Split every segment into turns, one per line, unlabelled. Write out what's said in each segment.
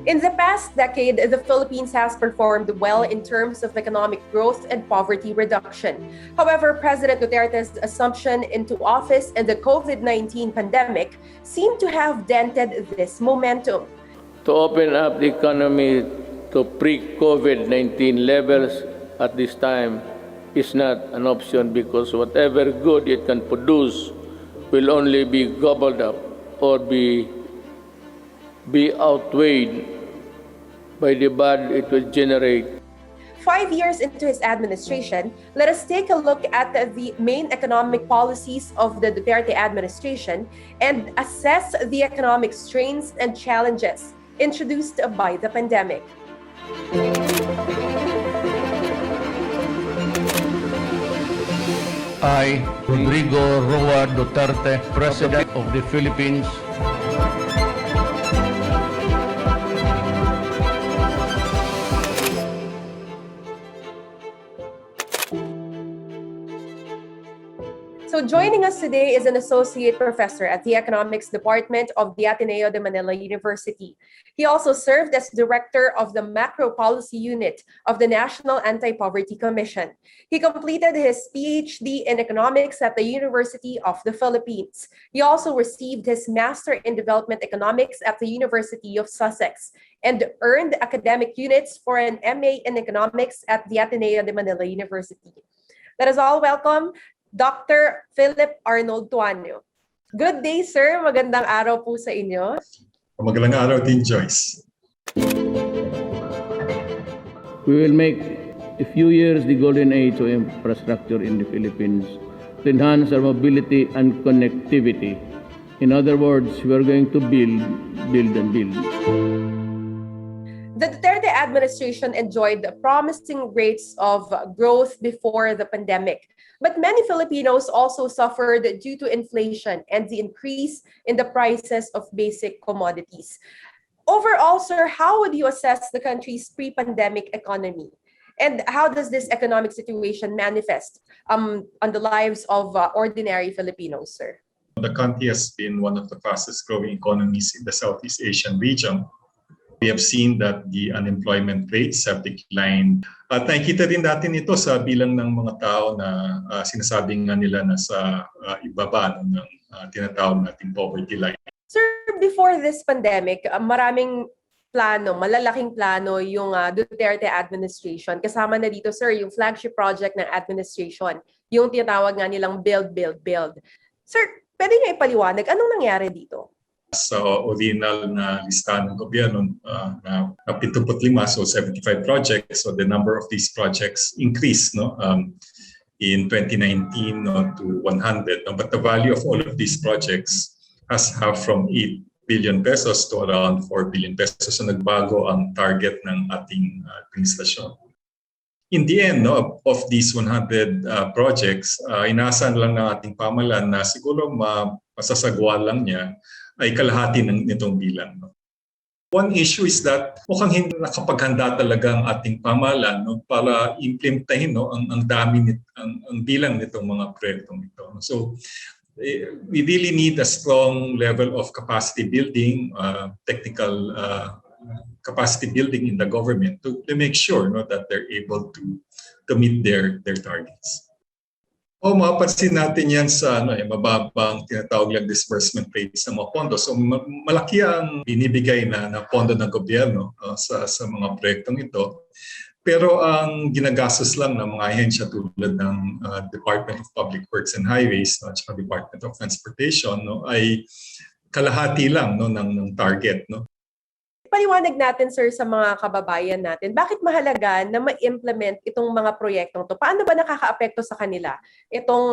In the past decade, the Philippines has performed well in terms of economic growth and poverty reduction. However, President Duterte's assumption into office and the COVID-19 pandemic seem to have dented this momentum.
To open up the economy to pre-COVID-19 levels at this time is not an option because whatever good it can produce will only be gobbled up or be outweighed by the bad it will generate.
5 years into his administration, let us take a look at the main economic policies of the Duterte administration and assess the economic strains and challenges introduced by the pandemic.
I, Rodrigo Roa Duterte, President of the Philippines,
So joining us today is an associate professor at the Economics Department of the Ateneo de Manila University. He also served as director of the Macro Policy Unit of the National Anti-Poverty Commission. He completed his PhD in economics at the University of the Philippines. He also received his Master in Development Economics at the University of Sussex and earned academic units for an MA in Economics at the Ateneo de Manila University. Let us all welcome Dr. Philip Arnold Tuano. Good day, sir. Magandang araw po sa inyo.
Magandang araw din, Joyce.
We will make a few years the golden age of infrastructure in the Philippines to enhance our mobility and connectivity. In other words, we are going to build, and build.
The Duterte administration enjoyed promising rates of growth before the pandemic. But many Filipinos also suffered due to inflation and the increase in the prices of basic commodities. Overall, sir, how would you assess the country's pre-pandemic economy? And how does this economic situation manifest on the lives of ordinary Filipinos, sir?
The country has been one of the fastest growing economies in the Southeast Asian region. We have seen that the unemployment rates have declined. At nakikita din natin ito sa bilang ng mga tao na sinasabing nga nila nasa ibaba ng tinatawag nating poverty line.
Sir, before this pandemic, maraming plano, malalaking plano yung Duterte administration. Kasama na dito, sir, yung flagship project ng administration, yung tinatawag nga nilang build, build, build. Sir, pwede niyo ipaliwanag, anong nangyari dito?
Sa original na listahan ng gobyerno na 75, so 75 projects. So the number of these projects increased in 2019 to 100. But the value of all of these projects has halved from 8 billion pesos to around 4 billion pesos. So nagbago ang target ng ating administrasyon. In the end of these 100 projects, inaasahan lang ng ating pamahalaan na siguro masasagawa lang niya ay kalahati nitong bilang. One issue is that mukhang hindi nakapaghanda talaga ang ating pamahalaan para implementahin ang bilang nitong mga proyektong ito. So we really need a strong level of capacity building, technical capacity building in the government to make sure that they're able to meet their targets. Mapapansin natin yan sa mababang tinatawag lang disbursement rates ng mga pondo. So malaki ang binibigay na pondo ng gobyerno sa mga proyektong ito. Pero ang ginagastos lang ng mga ahensya tulad ng Department of Public Works and Highways at Department of Transportation ay kalahati lang ng target.
Paliwanag natin, sir, sa mga kababayan natin, bakit mahalaga na ma-implement itong mga proyektong to? Paano ba nakaka-apekto sa kanila itong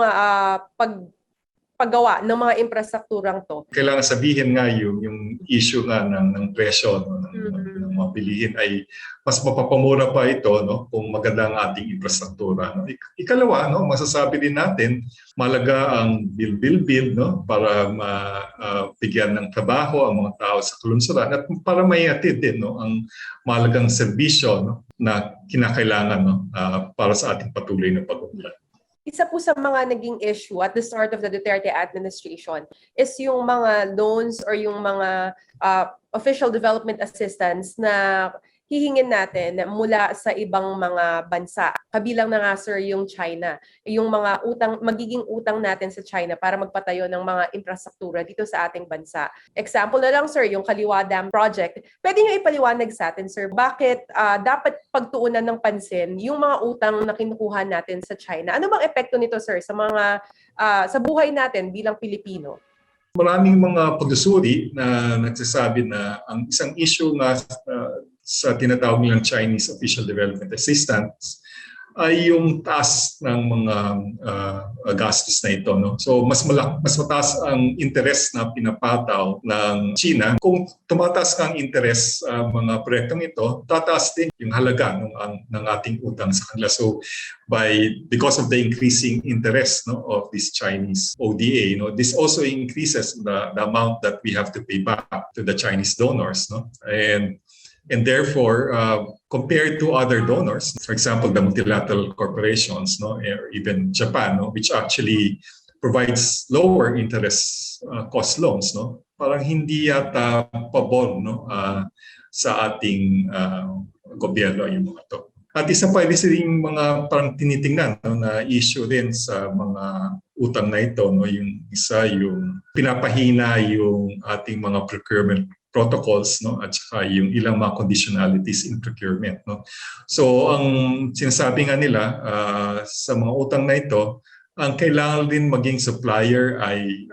paggawa ng mga infrastrukturang to?
Kailangan sabihin nga yung issue nga ng presyo ng mga bilihin ay mas mapapamura pa ito kung maganda ang ating infrastruktura. Ikalawa, masasabi din natin mahalaga ang build para mabigyan ng trabaho ang mga tao sa kalunsuran at para maihatid din ang mahalagang serbisyo na kinakailangan para sa ating patuloy na pag-unlad.
Isa po sa mga naging issue at the start of the Duterte administration is yung mga loans or yung mga official development assistance na hihingin natin mula sa ibang mga bansa. Kabilang na nga sir yung China, yung mga magiging utang natin sa China para magpatayo ng mga infrastruktura dito sa ating bansa. Example na lang sir, yung Kaliwa Dam project. Pwede niyo ipaliwanag sa atin sir, bakit dapat pagtuunan ng pansin yung mga utang na kinukuha natin sa China? Ano bang epekto nito sir sa mga sa buhay natin bilang Pilipino?
Maraming mga pagsusuri na nagsasabi na ang isang issue na sa tinatawag nilang Chinese Official Development Assistance ay yung taas ng mga gastos na ito. No? So mas mataas ang interest na pinapataw ng China. Kung tumataas ang interest mga proyektong ito, tataas din yung halaga ng ating utang sa kanila. So because of the increasing interest of this Chinese ODA, this also increases the amount that we have to pay back to the Chinese donors. And therefore, compared to other donors, for example, the multilateral corporations, or even Japan, which actually provides lower interest cost loans, parang hindi yata pabor sa ating gobyerno yung mga to. At isa pa rin mga parang tinitingnan na issue din sa mga utang na ito, yung isa yung pinapahina yung ating mga procurement protocols at saka yung ilang mga conditionalities in procurement. So ang sinasabi nga nila sa mga utang na ito, ang kailangan din maging supplier ay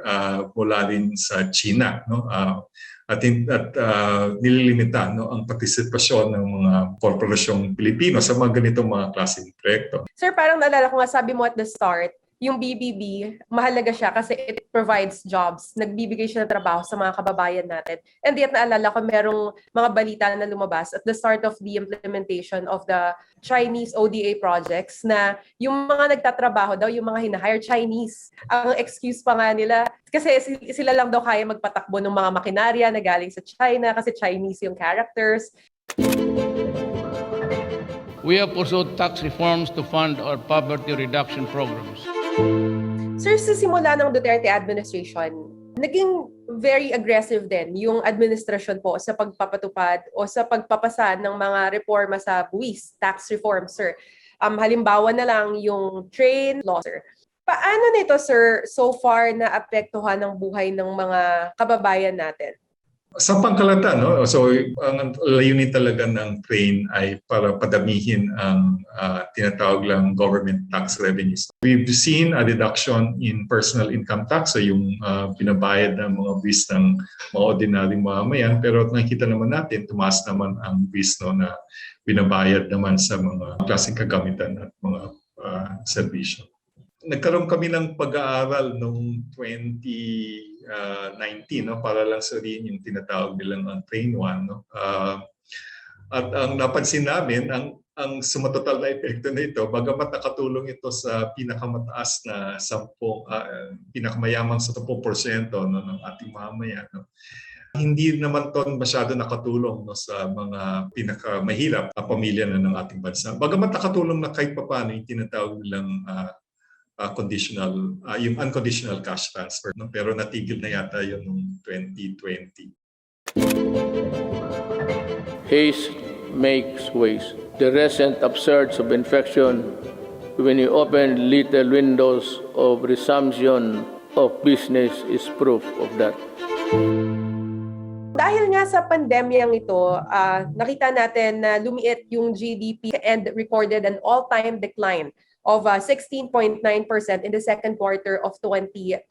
mula rin sa China. At nililimita ang partisipasyon ng mga korporasyong Pilipino sa mga ganitong mga klaseng proyekto.
Sir, parang naalala ko nga sabi mo at the start, yung BBB, mahalaga siya kasi it provides jobs. Nagbibigay siya ng trabaho sa mga kababayan natin. And yet naalala ko merong mga balita na lumabas at the start of the implementation of the Chinese ODA projects na yung mga nagtatrabaho daw, yung mga hinahire Chinese. Ang excuse pa nga nila, kasi sila lang daw kaya magpatakbo ng mga makinarya na galing sa China kasi Chinese yung characters.
We have pursued tax reforms to fund our poverty reduction programs.
Sir, sa simula ng Duterte administration, naging very aggressive din yung administrasyon po sa pagpapatupad o sa pagpapasa ng mga reforma sa buwis, tax reform, sir. Halimbawa na lang yung train law, sir. Paano nito, sir, so far na apektuhan ng buhay ng mga kababayan natin?
Sa pangkalata, so ang layunin talaga ng train ay para padamihin ang tinatawag lang government tax revenues. We've seen a reduction in personal income tax, so yung pinabayad ng mga buwis ng mga ordinaryong mamamayan, pero nakikita naman natin, tumaas naman ang buwis na binabayad naman sa mga klaseng kagamitan at mga serbisyo. Nagkaroon kami ng pag-aaral noong 2019 para lang sabihin yung tinatawag nilang Train 1. At ang napansin namin, ang sumatotal na epekto na ito, bagamat nakatulong ito sa pinakamataas na pinakamayamang 10% ng ating mamamayan, hindi naman to masyado nakatulong sa mga pinakamahirap na pamilya ng ating bansa. Bagamat nakatulong na kahit papaano yung tinatawag nilang yung unconditional cash transfer, pero natigil na yata yun noong 2020.
Haste makes waste. The recent upsurge of infection, when you open little windows of resumption of business, is proof of that.
Dahil nga sa pandemyang ito, nakita natin na lumiit yung GDP and recorded an all-time decline of 16.9% in the second quarter of 2020.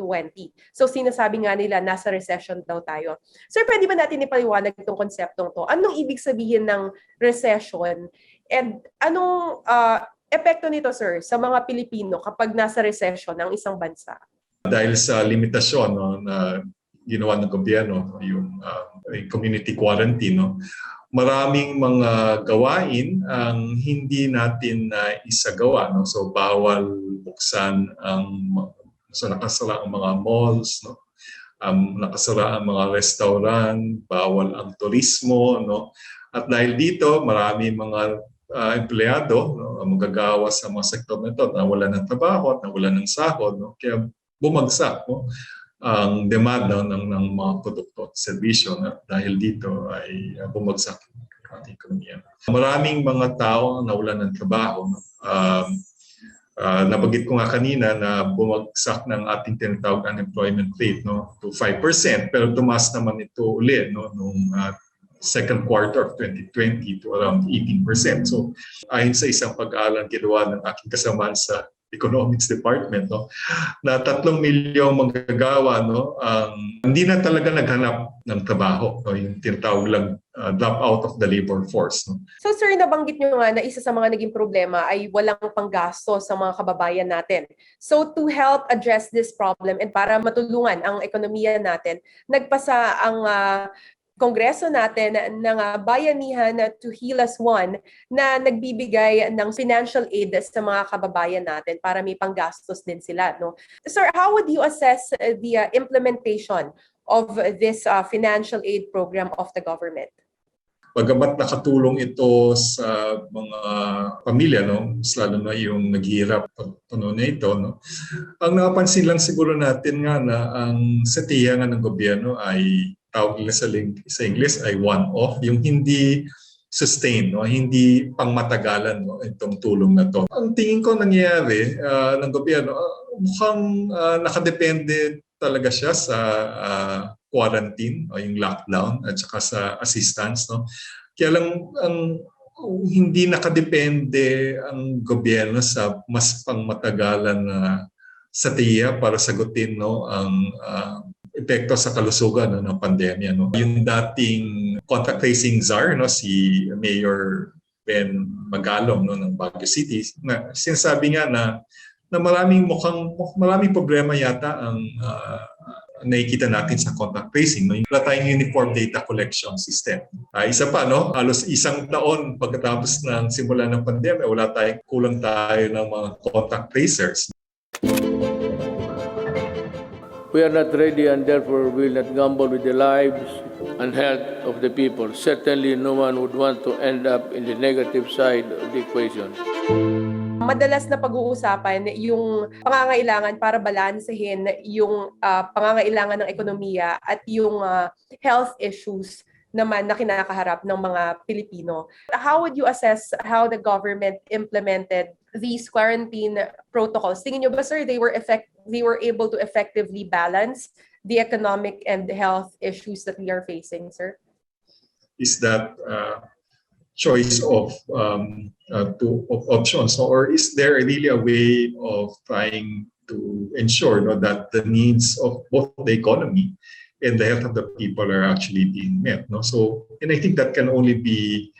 So sinasabi nga nila nasa recession daw tayo. Sir, pwede ba natin ipaliwanag itong konseptong to? Anong ibig sabihin ng recession? And anong epekto nito, sir, sa mga Pilipino kapag nasa recession ng isang bansa?
Dahil sa limitasyon na ginawa ng gobyerno, yung community quarantine, maraming mga gawain ang hindi natin isagawa. So bawal buksan nakasara ang mga malls, nakasara ang mga restaurant, bawal ang turismo. At dahil dito, marami mga empleyado, no, magagawa sa mga sektor na ito, nawalan ng trabaho at nawalan ng sahod, no, kaya bumagsak, no, ang demand, no, ng mga produkto at serbisyo, no, dahil dito ay bumagsak ang ating ekonomiya. Maraming mga tao nawalan ng trabaho, no. Nabanggit ko nga kanina na bumagsak ng ating tinatawag unemployment rate, no, to 5%, pero tumaas naman ito ulit, no, nung second quarter of 2020 to around 18%. So ayon sa isang pag-aaral ginawa ng aking kasamaan sa Economics Department, no, na 3 milyong manggagawa, no, hindi na talaga naghanap ng trabaho, no, yung tinatawag lang drop out of the labor force. No.
So sir, nabanggit nyo nga na isa sa mga naging problema ay walang panggasto sa mga kababayan natin. So to help address this problem and para matulungan ang ekonomiya natin, nagpasa ang Kongreso natin ng bayanihan to Heal Us One na nagbibigay ng financial aid sa mga kababayan natin para may panggastos din sila. No? Sir, how would you assess the implementation of this financial aid program of the government?
Bagamat nakatulong ito sa mga pamilya, no, lalo na yung naghihirap na ito, no, ang napansin lang siguro natin nga na ang satiyangan ng gobyerno ay tawag nila sa English ay one-off, yung hindi sustain, no, hindi pangmatagalan, no, itong tulong na to. Ang tingin ko nangyayari ng gobyerno, mukhang nakadepende talaga siya sa quarantine o yung lockdown at saka sa assistance, no. Kaya lang hindi nakadepende ang gobyerno sa mas pangmatagalan na satiya para sagutin, no, ang epekto sa kalusugan, no, ng pandemya, no. Yung dating contact tracing czar, no, si Mayor Ben Magalong, no, ng Baguio City, na sinasabi nga na maraming problema yata ang nakikita natin sa contact tracing, no? Wala tayong uniform data collection system. Isa pa, no, halos isang taon pagkatapos ng simula ng pandemya, kulang tayo ng mga contact tracers.
We are not ready and therefore will not gamble with the lives and health of the people. Certainly no one would want to end up in the negative side of the equation.
Madalas na pag-uusapan yung pangangailangan para balansehin yung pangangailangan ng ekonomiya at yung health issues naman na kinakaharap ng mga Pilipino. How would you assess how the government implemented these quarantine protocols? Tingin nyo ba, sir, they were able to effectively balance the economic and health issues that we are facing, sir?
Is that choice of options, or is there really a way of trying to ensure, no, that the needs of both the economy and the health of the people are actually being met, no? So, and I think that can only be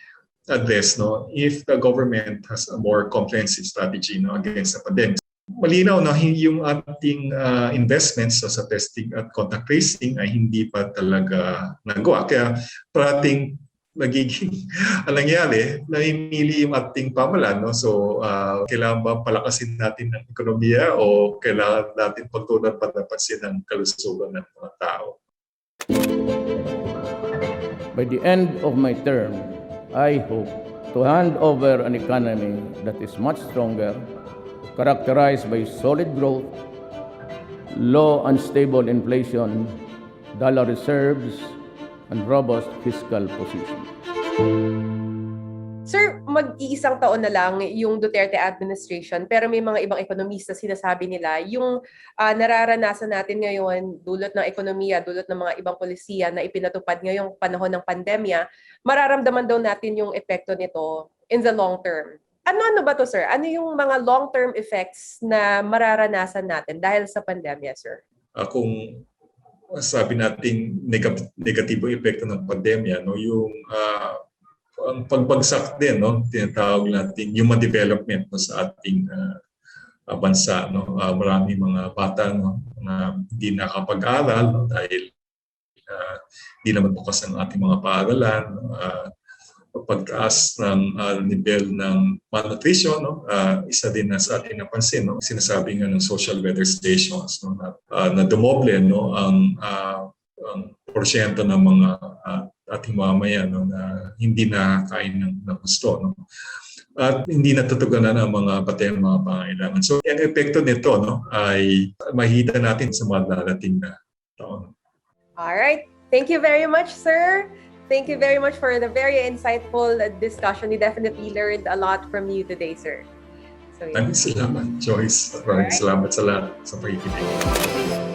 addressed, no, if the government has a more comprehensive strategy, no, against the pandemic. Malinaw na yung ating investments sa testing at contact tracing ay hindi pa talaga nagawa. Kaya parating nagiging nangyari, namimili yung ating pamahalaan, no? So, kailangan ba palakasin natin ang ekonomiya o kailangan natin pagtunan panapansin ang kalusugan ng mga tao?
By the end of my term, I hope to hand over an economy that is much stronger, characterized by solid growth, low and stable inflation, dollar reserves, and robust fiscal position.
Sir, mag-iisang taon na lang yung Duterte administration, pero may mga ibang ekonomista sinasabi nila yung nararanasan natin ngayon dulot ng ekonomiya, dulot ng mga ibang polisiya na ipinatupad ngayong panahon ng pandemya, mararamdaman daw natin yung epekto nito in the long term. Ano ba to, sir? Ano yung mga long-term effects na mararanasan natin dahil sa pandemya, sir?
Kung sabi nating negatibong epekto ng pandemya, no, yung ang pagbagsak din, no, tinatawag natin human development, no, sa ating bansa, no. Maraming mga bata, no, na hindi nakapag-aral, no, dahil hindi naman bukas ang ating mga paaralan, pagtaas ng nivel ng malnutrition, no, isa din na sa ating napansin, no, sinasabi nga ng social weather stations, no, na dumoble, no, ang porsyento ng mga ating mamamayan, no, na hindi nakakain ng gusto, no. at hindi natutugunan ang mga batayang mga pangangailangan. So, ang epekto nito ay makikita natin sa mga darating na taon.
All right. Thank you very much, sir. Thank you very much for the very insightful discussion. We definitely learned a lot from you today, sir. So, yeah.
Maraming salamat, Joyce. Maraming salamat sa lahat sa pakikinig.